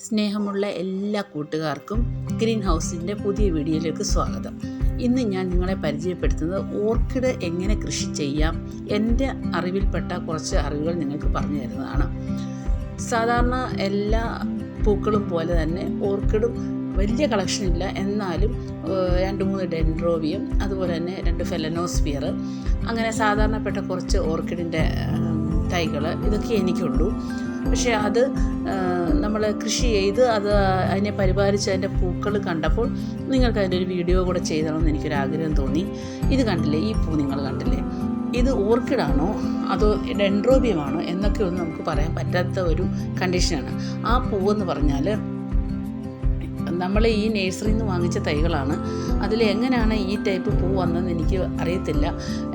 സ്നേഹമുള്ള എല്ലാ കൂട്ടുകാർക്കും ഗ്രീൻ ഹൗസിൻ്റെ പുതിയ വീഡിയോയിലേക്ക് സ്വാഗതം. ഇന്ന് ഞാൻ നിങ്ങളെ പരിചയപ്പെടുത്തുന്നത് ഓർക്കിഡ് എങ്ങനെ കൃഷി ചെയ്യാം, എൻ്റെ അറിവിൽപ്പെട്ട കുറച്ച് അറിവുകൾ നിങ്ങൾക്ക് പറഞ്ഞു തരുന്നതാണ്. സാധാരണ എല്ലാ പൂക്കളും പോലെ തന്നെ ഓർക്കിഡും വലിയ കളക്ഷൻ ഇല്ല, എന്നാലും 2-3 ഡെൻഡ്രോബിയം, അതുപോലെ തന്നെ 2 ഫെലനോസ്ഫിയർ, അങ്ങനെ സാധാരണപ്പെട്ട കുറച്ച് ഓർക്കിഡിൻ്റെ തൈകൾ ഇതൊക്കെ എനിക്കുള്ളൂ. പക്ഷേ അത് നമ്മൾ കൃഷി ചെയ്ത് അതിനെ പരിപാലിച്ച് അതിൻ്റെ പൂക്കൾ കണ്ടപ്പോൾ നിങ്ങൾക്ക് അതിൻ്റെ ഒരു വീഡിയോ കൂടെ ചെയ്തണമെന്ന് എനിക്കൊരാഗ്രഹം തോന്നി. ഇത് കണ്ടില്ലേ, ഈ പൂ നിങ്ങൾ കണ്ടില്ലേ, ഇത് ഓർക്കിഡാണോ അതോ ഡെൻഡ്രോബിയമാണോ എന്നൊക്കെ ഒന്നും നമുക്ക് പറയാൻ പറ്റാത്ത ഒരു കണ്ടീഷനാണ്. ആ പൂവെന്ന് പറഞ്ഞാൽ നമ്മൾ ഈ നഴ്സറിയിൽ നിന്ന് വാങ്ങിച്ച തൈകളാണ്. അതിൽ എങ്ങനെയാണ് ഈ ടൈപ്പ് പൂ വന്നതെന്ന് എനിക്ക് അറിയത്തില്ല.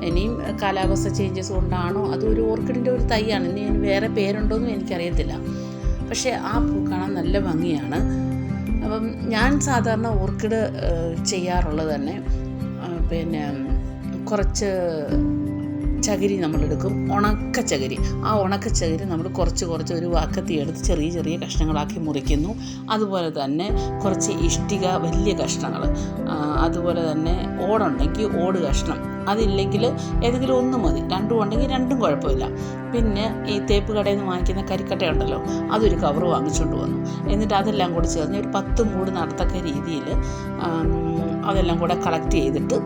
ഇനിയും കാലാവസ്ഥ ചേഞ്ചസ് കൊണ്ടാണോ അതൊരു ഓർക്കിഡിൻ്റെ ഒരു തൈയാണ്, ഇനി വേറെ പേരുണ്ടോയെന്നും എനിക്കറിയത്തില്ല. പക്ഷേ ആ പൂ കാണാൻ നല്ല ഭംഗിയാണ്. അപ്പം ഞാൻ സാധാരണ ഓർക്കിഡ് ചെയ്യാറുള്ളത് തന്നെ കുറച്ച് ചകിരി നമ്മളെടുക്കും, ഉണക്കച്ചകിരി. ആ ഉണക്കച്ചകിരി നമ്മൾ കുറച്ച് ഒരു വാക്കത്തി എടുത്ത് ചെറിയ ചെറിയ കഷ്ണങ്ങളാക്കി മുറിക്കുന്നു. അതുപോലെ തന്നെ കുറച്ച് ഇഷ്ടിക, വലിയ കഷ്ണങ്ങൾ, അതുപോലെ തന്നെ ഓടുണ്ടെങ്കിൽ ഓട് കഷ്ണം, അതില്ലെങ്കിൽ ഏതെങ്കിലും ഒന്ന് മതി. 2 ഉണ്ടെങ്കിൽ 2 കുഴപ്പമില്ല. പിന്നെ ഈ തേപ്പ് കടയിൽ നിന്ന് വാങ്ങിക്കുന്ന കരിക്കട്ട ഉണ്ടല്ലോ, അതൊരു കവർ വാങ്ങിച്ചുകൊണ്ട് വന്നു. എന്നിട്ട് അതെല്ലാം കൂടി ചേർന്ന് ഒരു 10 മൂട് നടത്തക്ക രീതിയിൽ അതെല്ലാം കൂടെ കളക്ട് ചെയ്തിട്ട്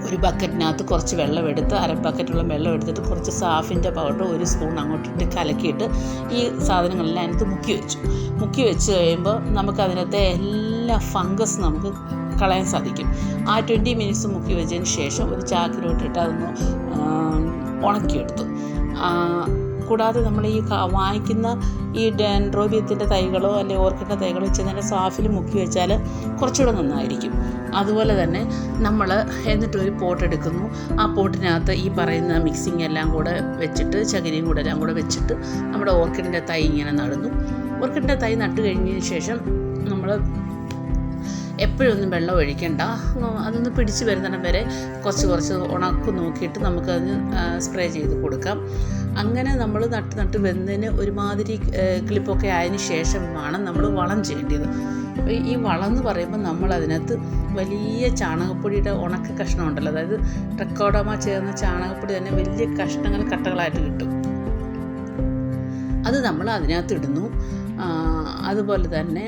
ഒരു ബക്കറ്റിനകത്ത് കുറച്ച് വെള്ളമെടുത്ത്, 1/2 ബക്കറ്റോളം വെള്ളം എടുത്തിട്ട് കുറച്ച് സാഫിൻ്റെ പൗഡർ 1 സ്പൂൺ അങ്ങോട്ടിട്ട് കലക്കിയിട്ട് ഈ സാധനങ്ങളെല്ലാം അതിനകത്ത് മുക്കി വെച്ച് കഴിയുമ്പോൾ നമുക്കതിനകത്തെ എല്ലാ ഫംഗസ് നമുക്ക് കളയാൻ സാധിക്കും. ആ 20 മിനിറ്റ്സ് മുക്കി വെച്ചതിന് ശേഷം ഒരു ചാക്കിലോട്ടിട്ട് അതൊന്ന് ഉണക്കിയെടുത്തു. കൂടാതെ നമ്മൾ ഈ വാങ്ങിക്കുന്ന ഈ ഡെൻഡ്രോബിയത്തിൻ്റെ തൈകളോ അല്ലെങ്കിൽ ഓർക്കിഡിൻ്റെ തൈകളോ വെച്ച് തന്നെ സാഫിൽ മുക്കി വെച്ചാൽ കുറച്ചുകൂടെ നന്നായിരിക്കും. അതുപോലെ തന്നെ നമ്മൾ എന്നിട്ടൊരു പോട്ട് എടുക്കുന്നു. ആ പോട്ടിനകത്ത് ഈ പറയുന്ന മിക്സിങ് എല്ലാം കൂടെ വെച്ചിട്ട്, ചകിരിയും കൂടെ എല്ലാം കൂടെ വെച്ചിട്ട് നമ്മുടെ ഓർക്കിഡിൻ്റെ തൈ ഇങ്ങനെ നടുന്നു. ഓർക്കിഡിൻ്റെ തൈ നട്ട് കഴിഞ്ഞതിന് ശേഷം നമ്മൾ എപ്പോഴൊന്നും വെള്ളം ഒഴിക്കണ്ട. അതൊന്ന് പിടിച്ച് വരുന്നിടം വരെ കുറച്ച് ഉണക്ക് നോക്കിയിട്ട് നമുക്കതിന് സ്പ്രേ ചെയ്ത് കൊടുക്കാം. അങ്ങനെ നമ്മൾ നട്ട് വെന്നതിന് ഒരുമാതിരി ക്ലിപ്പൊക്കെ ആയതിന് ശേഷം വേണം നമ്മൾ വളം ചെയ്യേണ്ടത്. അപ്പോൾ ഈ വളം എന്ന് പറയുമ്പോൾ നമ്മൾ അതിനകത്ത് വലിയ ചാണകപ്പൊടിയുടെ ഉണക്ക കഷ്ണം ഉണ്ടല്ലോ, അതായത് ട്രക്കോഡോമ ചേർന്ന ചാണകപ്പൊടി തന്നെ വലിയ കട്ടകളായിട്ട് കിട്ടും. അത് നമ്മൾ അതിനകത്ത് ഇടുന്നു. അതുപോലെ തന്നെ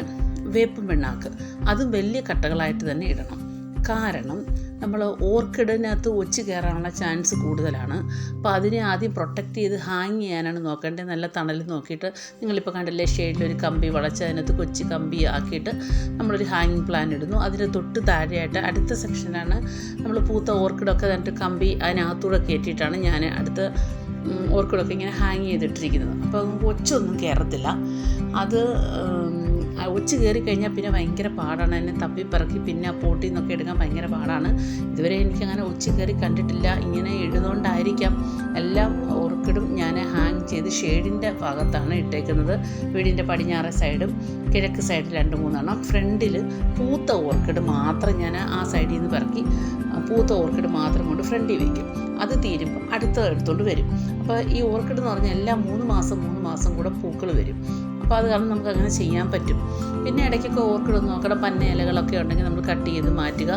വേപ്പും പിണ്ണാക്ക് അതും വലിയ കട്ടകളായിട്ട് തന്നെ ഇടണം. കാരണം നമ്മൾ ഓർക്കിഡിനകത്ത് ഒച്ച് കയറാനുള്ള ചാൻസ് കൂടുതലാണ്. അപ്പോൾ അതിനെ ആദ്യം പ്രൊട്ടക്റ്റ് ചെയ്ത് ഹാങ് ചെയ്യാനാണ് നോക്കേണ്ടത്. നല്ല തണൽ നോക്കിയിട്ട്, നിങ്ങളിപ്പോൾ കണ്ടില്ലേ ഷെയ്ഡിലൊരു കമ്പി വളച്ച് അതിനകത്ത് കൊച്ചി കമ്പി ആക്കിയിട്ട് നമ്മളൊരു ഹാങ്ങിങ് പ്ലാൻ ഇടുന്നു. അതിന് തൊട്ട് താഴെയായിട്ട് അടുത്ത സെക്ഷനാണ് നമ്മൾ പൂത്ത ഓർക്കിഡൊക്കെ എന്നിട്ട് കമ്പി അതിനകത്തൂടെ കയറ്റിയിട്ടാണ് ഞാൻ അടുത്ത ഓർക്കിഡൊക്കെ ഇങ്ങനെ ഹാങ് ചെയ്തിട്ടിരിക്കുന്നത്. അപ്പോൾ ഒച്ചൊന്നും കയറത്തില്ല. അത് ഒച്ച് കയറി കഴിഞ്ഞാൽ പിന്നെ ഭയങ്കര പാടാണ്. അതിനെ തപ്പിപ്പിറക്കി പിന്നെ ആ പോട്ടിൽ നിന്നൊക്കെ എടുക്കാൻ ഭയങ്കര പാടാണ്. ഇതുവരെ എനിക്കങ്ങനെ ഒച്ച് കയറി കണ്ടിട്ടില്ല. ഇങ്ങനെ ഇടുന്നതുകൊണ്ടായിരിക്കാം. എല്ലാം ഓർക്കിഡും ഞാൻ ഹാങ് ചെയ്ത് ഷെയ്ഡിൻ്റെ ഭാഗത്താണ് ഇട്ടേക്കുന്നത്. വീടിൻ്റെ പടിഞ്ഞാറ് സൈഡും കിഴക്ക് സൈഡിൽ 2-3 ഫ്രണ്ടിൽ പൂത്ത ഓർക്കിഡ് മാത്രം ഞാൻ ആ സൈഡിൽ നിന്ന് പിറക്കി പൂത്ത ഓർക്കിഡ് മാത്രം കൊണ്ട് ഫ്രണ്ടിൽ വയ്ക്കും. അത് തീരുമ്പോൾ അടുത്തത് എടുത്തുകൊണ്ട് വരും. അപ്പോൾ ഈ ഓർക്കിഡ് എന്ന് പറഞ്ഞാൽ എല്ലാ 3 മാസം കൂടെ പൂക്കൾ വരും. അപ്പോൾ അത് കാരണം നമുക്ക് അങ്ങനെ ചെയ്യാൻ പറ്റും. പിന്നെ ഇടയ്ക്കൊക്കെ ഓർക്കിഡ് നോക്കണം, പന്ന ഇലകളൊക്കെ ഉണ്ടെങ്കിൽ നമ്മൾ കട്ട് ചെയ്ത് മാറ്റുക.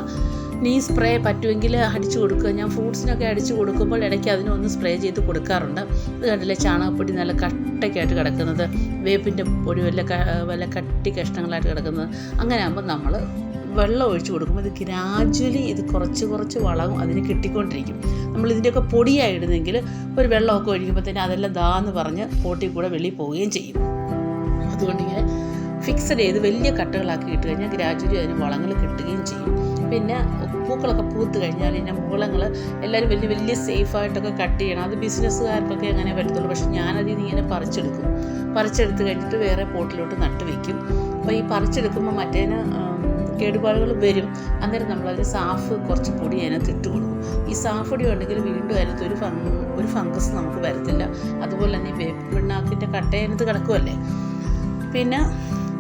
നീ സ്പ്രേ പറ്റുമെങ്കിൽ അടിച്ചു കൊടുക്കുക. ഞാൻ ഫ്രൂട്ട്സിനൊക്കെ അടിച്ചു കൊടുക്കുമ്പോൾ ഇടയ്ക്ക് അതിനൊന്ന് സ്പ്രേ ചെയ്ത് കൊടുക്കാറുണ്ട്. ഇത് കണ്ടില്ലേ, ചാണകപ്പൊടി നല്ല കട്ടയ്ക്കായിട്ട് കിടക്കുന്നത്, വേപ്പിൻ്റെ പൊടി വല്ല കട്ടി കഷ്ണങ്ങളായിട്ട് കിടക്കുന്നത്. അങ്ങനെ ആകുമ്പോൾ നമ്മൾ വെള്ളം ഒഴിച്ച് കൊടുക്കുമ്പോൾ ഇത് ഗ്രാജ്വലി ഇത് കുറച്ച് വളവും അതിന് കിട്ടിക്കൊണ്ടിരിക്കും. നമ്മളിതിൻ്റെയൊക്കെ പൊടിയായിടുന്നെങ്കിൽ ഒരു വെള്ളമൊക്കെ ഒഴിക്കുമ്പോൾ തന്നെ അതെല്ലാം ദാന്ന് പറഞ്ഞ് പോട്ടിൽ കൂടെ വെളിയിൽ പോവുകയും ചെയ്യും. അതുകൊണ്ടിങ്ങനെ ഫിക്സഡ് ചെയ്ത് വലിയ കട്ടകളാക്കി ഇട്ട് കഴിഞ്ഞാൽ ഗ്രാജ്വലി അതിന് വളങ്ങൾ കിട്ടുകയും ചെയ്യും. പിന്നെ പൂക്കളൊക്കെ പൂത്ത് കഴിഞ്ഞാൽ ഇതിൻ്റെ മുകളങ്ങൾ എല്ലാവരും വലിയ സേഫായിട്ടൊക്കെ കട്ട് ചെയ്യണം. അത് ബിസിനസ്സുകാർക്കൊക്കെ അങ്ങനെ പറ്റത്തുള്ളൂ. പക്ഷെ ഞാനതിൽ നിന്ന് ഇങ്ങനെ പറിച്ചെടുത്ത് കഴിഞ്ഞിട്ട് വേറെ പോട്ടിലോട്ട് നട്ട് വയ്ക്കും. അപ്പോൾ ഈ പറിച്ചെടുക്കുമ്പോൾ മറ്റേന് കേടുപാടുകൾ വരും. അന്നേരം നമ്മളതിന് സാഫ് കുറച്ച് പൊടി അതിനകത്ത് ഇട്ട് കൊടുക്കും. ഈ സാഫ് പൊടി ഉണ്ടെങ്കിൽ വീണ്ടും അതിനകത്ത് ഒരു ഫംഗസ് നമുക്ക് വരത്തില്ല. അതുപോലെ തന്നെ വേപ്പ് പിണ്ണാക്കിൻ്റെ കട്ട അതിനകത്ത് കിടക്കുമല്ലേ. പിന്നെ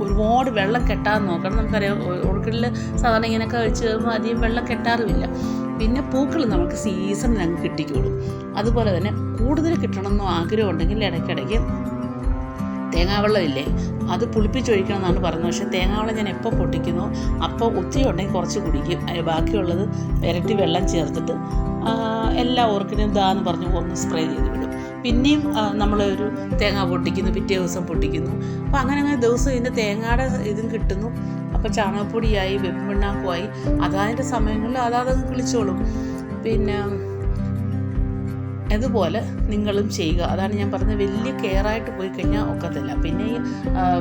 ഒരുപാട് വെള്ളം കെട്ടാതെ നോക്കണം. നമുക്കറിയാം ഓർക്കിഡിൽ സാധാരണ ഇങ്ങനെയൊക്കെ കഴിച്ച് കഴിയുമ്പോൾ അധികം വെള്ളം കെട്ടാറുമില്ല. പിന്നെ പൂക്കൾ നമുക്ക് സീസണിൽ അങ്ങ് കിട്ടിക്കോളും. അതുപോലെ തന്നെ കൂടുതൽ കിട്ടണമെന്നോ ആഗ്രഹം ഉണ്ടെങ്കിൽ ഇടയ്ക്കിടയ്ക്ക് തേങ്ങാവെള്ളം ഇല്ലേ, അത് പുളിപ്പിച്ചൊഴിക്കണം എന്നാണ് പറയുന്നത്. പക്ഷേ തേങ്ങാവെള്ളം ഞാൻ എപ്പോൾ പൊട്ടിക്കുന്നോ അപ്പോൾ ഒത്തിരി ഉണ്ടെങ്കിൽ കുറച്ച് കുടിക്കും. ബാക്കിയുള്ളത് ഇരട്ടി വെള്ളം ചേർത്തിട്ട് എല്ലാ ഓർക്കിഡും എന്ന് പറഞ്ഞ് ഒന്ന് സ്പ്രേ ചെയ്ത് വിടും. പിന്നെയും നമ്മളൊരു തേങ്ങ പൊട്ടിക്കുന്നു, പിറ്റേ ദിവസം പൊട്ടിക്കുന്നു. അപ്പോൾ അങ്ങനെ ദിവസം ഇതിൻ്റെ തേങ്ങയുടെ ഇതും കിട്ടുന്നു. അപ്പോൾ ചാണകപ്പൊടിയായി, വേപ്പിൻ പിണ്ണാക്കുമായി, അതായത് സമയങ്ങളിൽ അതങ്ങ് കിളിച്ചോളും. പിന്നെ അതുപോലെ നിങ്ങളും ചെയ്യുക. അതാണ് ഞാൻ പറഞ്ഞത്, വലിയ കെയറായിട്ട് പോയി കഴിഞ്ഞാൽ ഒക്കത്തില്ല. പിന്നെ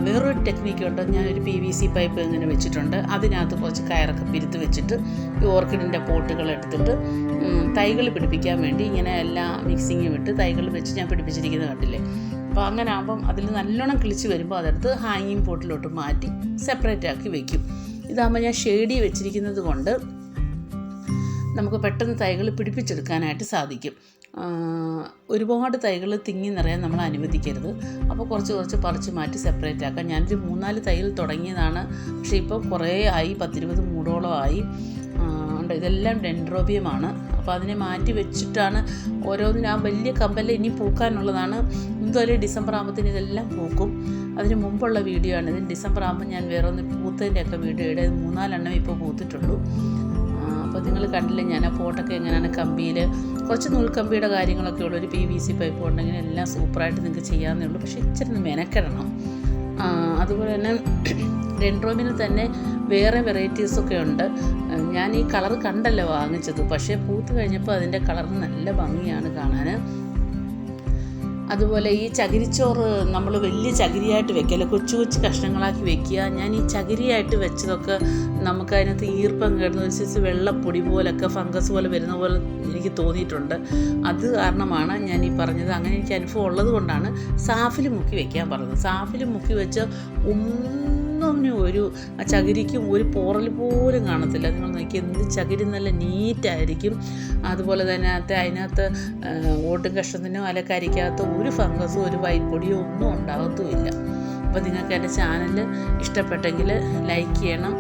വേറൊരു ടെക്നിക്കുണ്ട്. ഞാനൊരു PVC പൈപ്പ് ഇങ്ങനെ വെച്ചിട്ടുണ്ട്. അതിനകത്ത് കുറച്ച് കയറൊക്കെ പിരുത്ത് വെച്ചിട്ട് ഈ ഓർക്കിഡിൻ്റെ പോട്ടുകൾ എടുത്തിട്ട് തൈകൾ പിടിപ്പിക്കാൻ വേണ്ടി ഇങ്ങനെ എല്ലാ മിക്സിങ്ങും ഇട്ട് തൈകൾ വെച്ച് ഞാൻ പിടിപ്പിച്ചിരിക്കുന്നത് കണ്ടില്ലേ. അപ്പോൾ അങ്ങനെ ആകുമ്പം അതിൽ നല്ലോണം കിളിച്ച് വരുമ്പോൾ അതെടുത്ത് ഹാങ്ങിങ് പോട്ടിലോട്ട് മാറ്റി സെപ്പറേറ്റ് ആക്കി വയ്ക്കും. ഇതാകുമ്പോൾ ഞാൻ ഷെയ്ഡി വെച്ചിരിക്കുന്നത് കൊണ്ട് നമുക്ക് പെട്ടെന്ന് തൈകൾ പിടിപ്പിച്ചെടുക്കാനായിട്ട് സാധിക്കും. ഒരുപാട് തൈകൾ തിങ്ങി നിറയാൻ നമ്മൾ അനുവദിക്കരുത്. അപ്പോൾ കുറച്ച് പറിച്ച് മാറ്റി സെപ്പറേറ്റ് ആക്കാം. ഞാനൊരു 3-4 തൈകൾ തുടങ്ങിയതാണ്. പക്ഷേ ഇപ്പോൾ കുറേ ആയി, 10-20 മൂടോളം ആയി ഉണ്ട്. ഇതെല്ലാം ഡെൻഡ്രോബിയമാണ്. അപ്പോൾ അതിനെ മാറ്റി വെച്ചിട്ടാണ് ഓരോന്നിനും. ആ വലിയ കമ്പല്ല ഇനി പൂക്കാനുള്ളതാണ്. എന്തായാലും ഡിസംബർ ആകുമ്പോഴത്തേന് ഇതെല്ലാം പൂക്കും. അതിന് മുമ്പുള്ള വീഡിയോ ആണ് ഇത്. ഡിസംബർ ആകുമ്പോൾ ഞാൻ വേറെ ഒന്ന് പൂത്തതിൻ്റെയൊക്കെ വീഡിയോ ഇടും. 3-4 ഇപ്പോൾ പൂത്തിട്ടുള്ളൂ. അപ്പോൾ നിങ്ങൾ കണ്ടില്ലേ ഞാൻ ആ പോട്ടൊക്കെ എങ്ങനെയാണ് കമ്പിയിൽ കുറച്ച് നൂൽക്കമ്പിയുടെ കാര്യങ്ങളൊക്കെ ഉള്ളൂ. ഒരു PVC പൈപ്പ് ഉണ്ടെങ്കിൽ എല്ലാം സൂപ്പറായിട്ട് നിങ്ങൾക്ക് ചെയ്യാവുന്നേ ഉള്ളൂ. പക്ഷേ ഇച്ചിരി മെനക്കെടണം. അതുപോലെ തന്നെ ഡെൻഡ്രോബിയനിൽ തന്നെ വേറെ വെറൈറ്റീസൊക്കെ ഉണ്ട്. ഞാൻ ഈ കളർ കണ്ടല്ലോ വാങ്ങിച്ചത്. പക്ഷേ പൂത്ത് കഴിഞ്ഞപ്പോൾ അതിൻ്റെ കളറിന് നല്ല ഭംഗിയാണ് കാണാൻ. അതുപോലെ ഈ ചകിരിച്ചോറ് നമ്മൾ വലിയ ചകിരിയായിട്ട് വെക്കല്ല, കൊച്ചു കഷ്ണങ്ങളാക്കി വെക്കുക. ഞാൻ ഈ ചകിരിയായിട്ട് വെച്ചതൊക്കെ നമുക്കതിനകത്ത് ഈർപ്പം കയറുന്ന അനുസരിച്ച് വെള്ളപ്പൊടി പോലൊക്കെ ഫംഗസ് പോലെ വരുന്ന പോലെ എനിക്ക് തോന്നിയിട്ടുണ്ട്. അത് കാരണമാണ് ഞാൻ ഈ പറഞ്ഞത്. അങ്ങനെ എനിക്ക് അനുഭവം ഉള്ളത് കൊണ്ടാണ് സാഫിൽ മുക്കി വെക്കാൻ പറഞ്ഞത്. സാഫിൽ മുക്കി വെച്ച് ഒന്നും ഒരു ചകിരിക്കും ഒരു പോറൽ പോലും കാണത്തില്ല. നിങ്ങൾ നോക്കി, എന്ത് ചകിരി നല്ല നീറ്റായിരിക്കും. അതുപോലെ തന്നെ അതിനകത്ത് ഓട്ടും കഷ്ണത്തിനോ അലക്കരിക്കകത്തോ ഒരു ഫംഗസോ ഒരു വൈറ്റ് പൊടിയോ ഒന്നും ഉണ്ടാകത്തുമില്ല. അപ്പോൾ നിങ്ങൾക്ക് എൻ്റെ ചാനൽ ഇഷ്ടപ്പെട്ടെങ്കിൽ ലൈക്ക് ചെയ്യണം,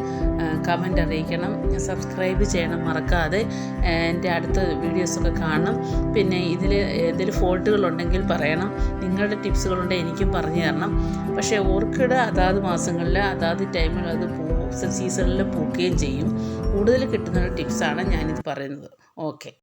കമൻ്റ് അറിയിക്കണം, സബ്സ്ക്രൈബ് ചെയ്യണം മറക്കാതെ. എൻ്റെ അടുത്ത വീഡിയോസൊക്കെ കാണണം. പിന്നെ ഇതിൽ എന്തെങ്കിലും ഫോൾട്ടുകളുണ്ടെങ്കിൽ പറയണം. നിങ്ങളുടെ ടിപ്സുകളുണ്ടെങ്കിൽ എനിക്കും പറഞ്ഞു തരണം. പക്ഷേ ഓർക്കിഡ് അതാത് മാസങ്ങളിൽ അതാത് ടൈമിൽ അത് സീസണിൽ പൂക്കുകയും ചെയ്യും. കൂടുതൽ കിട്ടുന്ന ടിപ്സാണ് ഞാനിത് പറയുന്നത്. ഓക്കെ.